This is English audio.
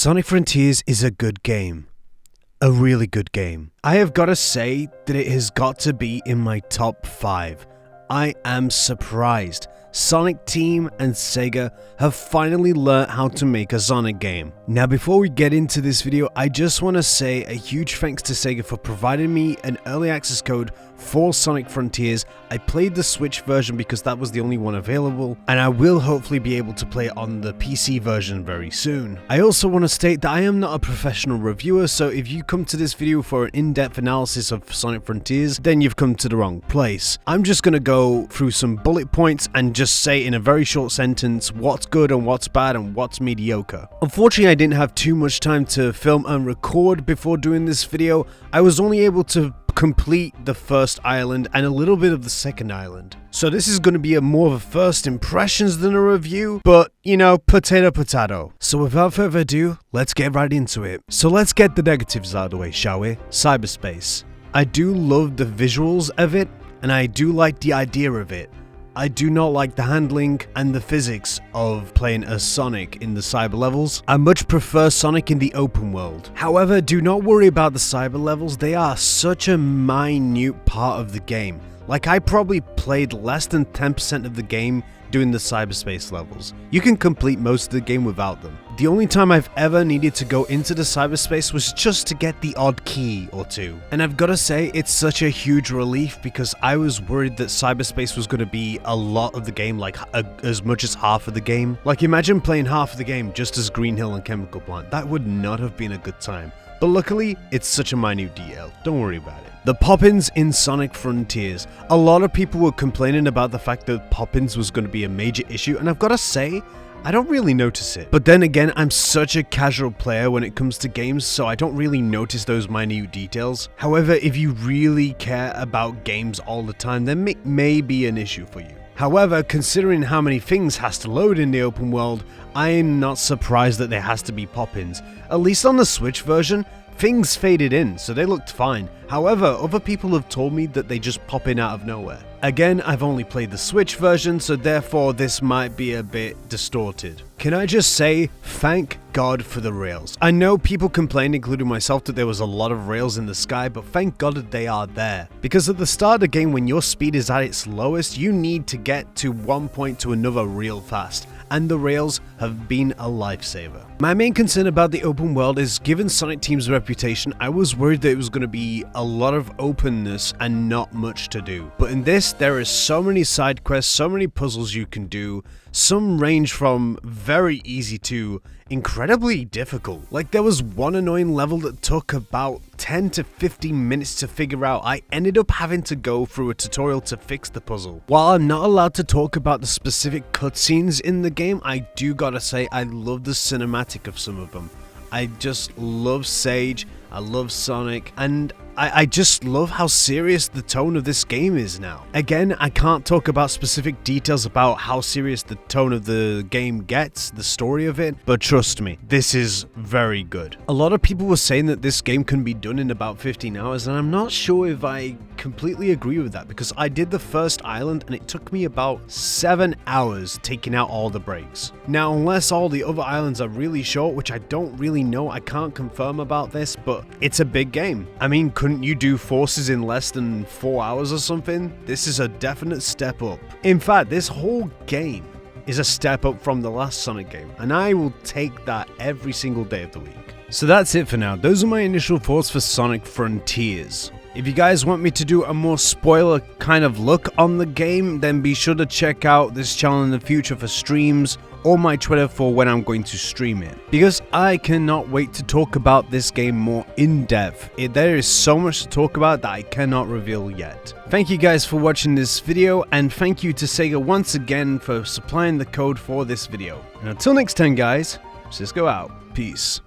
Sonic Frontiers is a good game. A really good game. I have got to say that it has got to be in my top 5. I am surprised. Sonic Team and SEGA have finally learnt how to make a Sonic game. Now before we get into this video, I just want to say a huge thanks to SEGA for providing me an early access code for Sonic Frontiers. I played the Switch version because that was the only one available, and I will hopefully be able to play it on the PC version very soon. I also want to state that I am not a professional reviewer, so if you come to this video for an in-depth analysis of Sonic Frontiers, then you've come to the wrong place. I'm just going to go through some bullet points and just say in a very short sentence what's good and what's bad and what's mediocre. Unfortunately, I didn't have too much time to film and record before doing this video. I was only able to complete the first island and a little bit of the second island. So this is going to be more of a first impressions than a review, but you know, potato potato. So without further ado, let's get right into it. So let's get the negatives out of the way, shall we? Cyberspace. I do love the visuals of it, and I do like the idea of it. I do not like the handling and the physics of playing as Sonic in the cyber levels. I much prefer Sonic in the open world. However, do not worry about the cyber levels, they are such a minute part of the game. Like, I probably played less than 10% of the game doing the cyberspace levels. You can complete most of the game without them. The only time I've ever needed to go into the cyberspace was just to get the odd key or two. And I've got to say, it's such a huge relief because I was worried that cyberspace was going to be a lot of the game, like as much as half of the game. Like, imagine playing half of the game just as Green Hill and Chemical Plant. That would not have been a good time. But luckily, it's such a minute detail. Don't worry about it. The pop-ins in Sonic Frontiers. A lot of people were complaining about the fact that pop-ins was going to be a major issue, and I've got to say, I don't really notice it. But then again, I'm such a casual player when it comes to games, so I don't really notice those minute details. However, if you really care about games all the time, then it may be an issue for you. However, considering how many things has to load in the open world, I am not surprised that there has to be pop-ins. At least on the Switch version, things faded in, so they looked fine. However, other people have told me that they just pop in out of nowhere. Again, I've only played the Switch version, so therefore this might be a bit distorted. Can I just say, thank God for the rails. I know people complained, including myself, that there was a lot of rails in the sky, but thank God that they are there. Because at the start of the game, when your speed is at its lowest, you need to get to one point to another real fast. And the rails have been a lifesaver. My main concern about the open world is, given Sonic Team's reputation, I was worried that it was going to be a lot of openness and not much to do. But in this, there is so many side quests, so many puzzles you can do. Some range from very easy to incredibly difficult. Like, there was one annoying level that took about 10 to 15 minutes to figure out. I ended up having to go through a tutorial to fix the puzzle. While I'm not allowed to talk about the specific cutscenes in the game, I do gotta say I love the cinematic of some of them. I just love Sage, I love Sonic, and I just love how serious the tone of this game is now. Again, I can't talk about specific details about how serious the tone of the game gets, the story of it, but trust me, this is very good. A lot of people were saying that this game can be done in about 15 hours, and I'm not sure if I completely agree with that, because I did the first island and it took me about 7 hours taking out all the breaks. Now, unless all the other islands are really short, which I don't really know, I can't confirm about this, but it's a big game. I mean, couldn't you do Forces in less than 4 hours or something? This is a definite step up. In fact, this whole game is a step up from the last Sonic game, and I will take that every single day of the week. So that's it for now. Those are my initial thoughts for Sonic Frontiers. If you guys want me to do a more spoiler kind of look on the game, then be sure to check out this channel in the future for streams, or my Twitter for when I'm going to stream it. Because I cannot wait to talk about this game more in depth. There is so much to talk about that I cannot reveal yet. Thank you guys for watching this video, and thank you to SEGA once again for supplying the code for this video. And until next time guys, Cisco out. Peace.